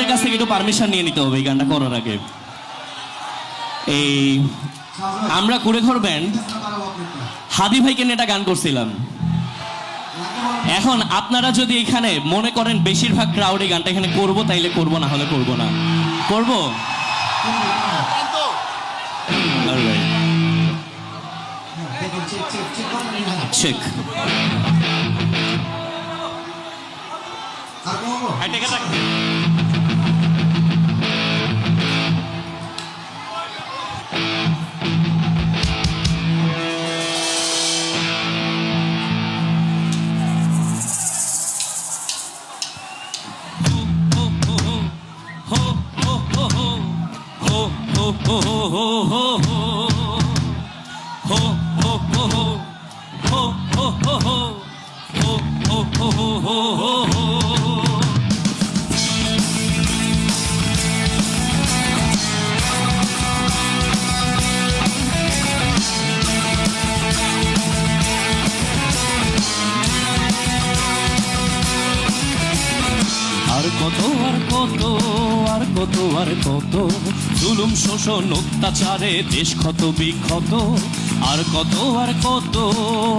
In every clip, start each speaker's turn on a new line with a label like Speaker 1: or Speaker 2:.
Speaker 1: আপনাদের কাছ থেকে একটু পারমিশন নিয়ে নিতে হবে এই গানটা করার আগে। এই আমরা কুড়েঘর ব্যান্ড হাদি ভাইকে নিয়ে একটা গান করছিলাম। এখন আপনারা যদি এখানে মনে করেন বেশিরভাগ ক্রাউড এই গানটা এখানে করবো, তাইলে করবো, না হলে করবো না। করবো? চেক। আর কত আর কত আর কত আর কত জুলুম শোষণ অত্যাচারে দেশ ক্ষত বিক্ষত। আর কত আর কত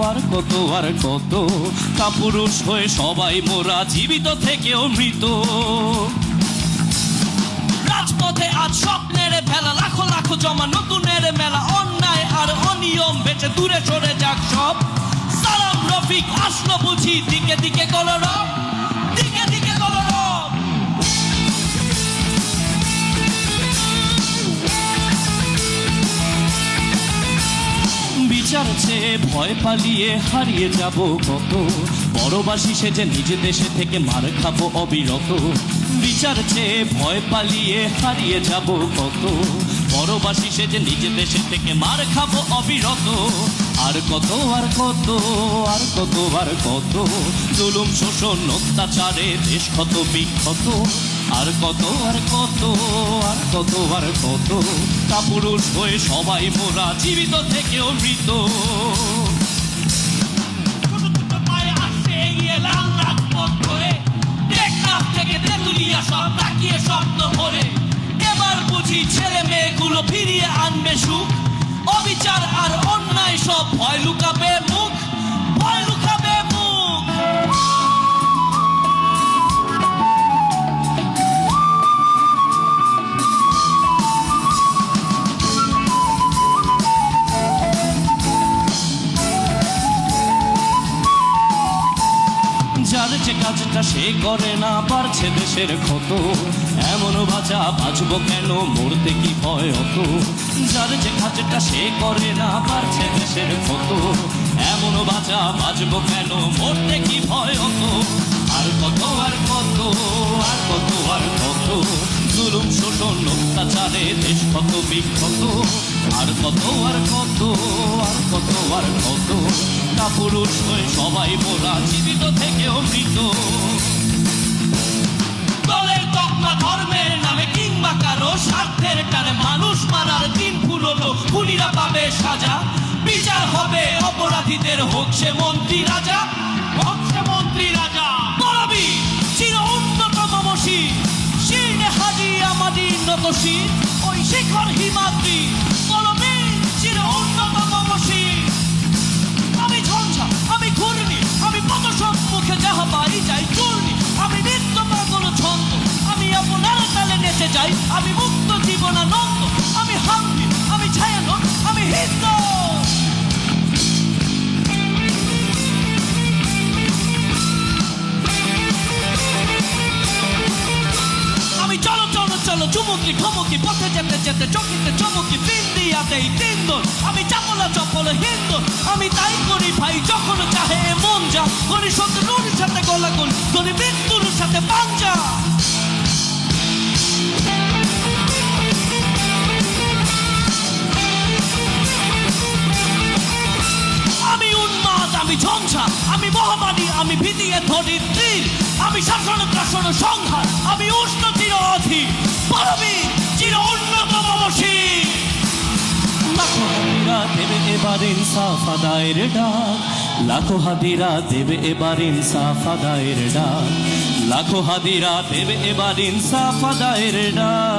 Speaker 1: আর কত আর কত কাপুরুষ হয়ে সবাই মোরা, জীবিত থেকেও মৃত। রাজপথে আজ স্বপ্নের ফেলা, লাখো লাখো জমা নতুনের মেলা। অন্যায় আর অনিয়ম বেঁচে দূরে সরে যাক সব। সালাম রফিক আসলো বুঝি, দিকে দিকে কলরব, দিকে দিকে কলরব। বিচার চেয়ে ভয় পালিয়ে হারিয়ে যাব কত, বড়বাসী সেজে নিজ দেশে থেকে মার খাবো অবিরত। বিচার চেয়ে ভয় পালিয়ে হারিয়ে যাব কত, বড়বাসী সেজে নিজ দেশে থেকে মার খাবো অবিরত। আর কত আর কত আর কত আর কত জুলুম শোষণ অত্যাচারে দেশ ক্ষত বিক্ষত। আর কত আর কত আর কত আর কত কাপুরুষ হয়ে সবাই মোরা, জীবিত থেকেও মৃত। এবার বুঝি ছেলে মেয়েগুলো ফিরিয়ে আনবে সুখ। অবিচার আর অন্যায় সব ভয় লুকাবে মুখ, ভয় লুকাবে মুখ। যার যে কাজটা সে করে না, পারছে দেশের ক্ষত। এমন বাঁচা বাঁচবো কেন, মরতে কি ভয় অত। যার যে কাজটা সে করে না, পারছে দেশের ক্ষত। এমন বাঁচা বাঁচবো কেন, মরতে কি ভয় অত। আর কত আর কত আর কত আর কত জুলুম শোষণ অত্যাচারে দেশ ক্ষত বিক্ষত। আর কত আর কত আর কত আর কত কাপুরুষ হয়ে সবাই মোরা, জীবিত থেকেও মৃত। দলের তকমা ধর্মের নামে কিংবা কারো স্বার্থের টানে মানুষ মারার দিন ফুরলো, খুনিরা পাবে সাজা। বিচার হবে অপরাধীদের, হোক সে মন্ত্রী রাজা, হোক সে মন্ত্রী রাজা। বলবি চির উন্নত মমসী, শীর্ণে হাজি আমাদি নতসী, ওই শিখর হিমাদ্রি। বলবি চির উন্নত মমসী। আমি ঝঞ্ঝা, আমি ঘূর্ণি, আমি কত সম্মুখে যাহা পাই যাই চূর্ণি। আমি নিত্য পাগল ছন্দ, আমি আপনার তালে নেচে যাই। আমি মুক্ত জীবনানন্দ, আমি হাম্পি, আমি ছায়ানট, আমি হিন্দ। আমি চলো চলো চলো চুমুকি ঠমুকি, পথে যেতে যেতে চকিতে চমকি, বিন্দিয়াতেই তিনদর। আমি চাপলা চপল হিন্দর, আমি তাই করি ভাই যখন চাহে মন যা। করি শত্রুর সাথে গোলাগুল, করি মৃত্যুর সাথে পাঞ্জা। আমি উন্মাদ, আমি ঝঞ্ঝা, আমি মহামারী, আমি ভিদিয়ে ধরি তীর। আমি শাসন শাসন সংহার, আমি উষ্ণ চির অধীর। পারবি চির উন্নত মমসী। লাখো দেবে এবার ইনসাফ আদায়ের ডাক। লাখো হাদিরা দেবে এবার ইনসাফ আদায়ের ডাক, লাখো হাদিরা দেবে এবার ইনসাফ আদায়ের ডাক।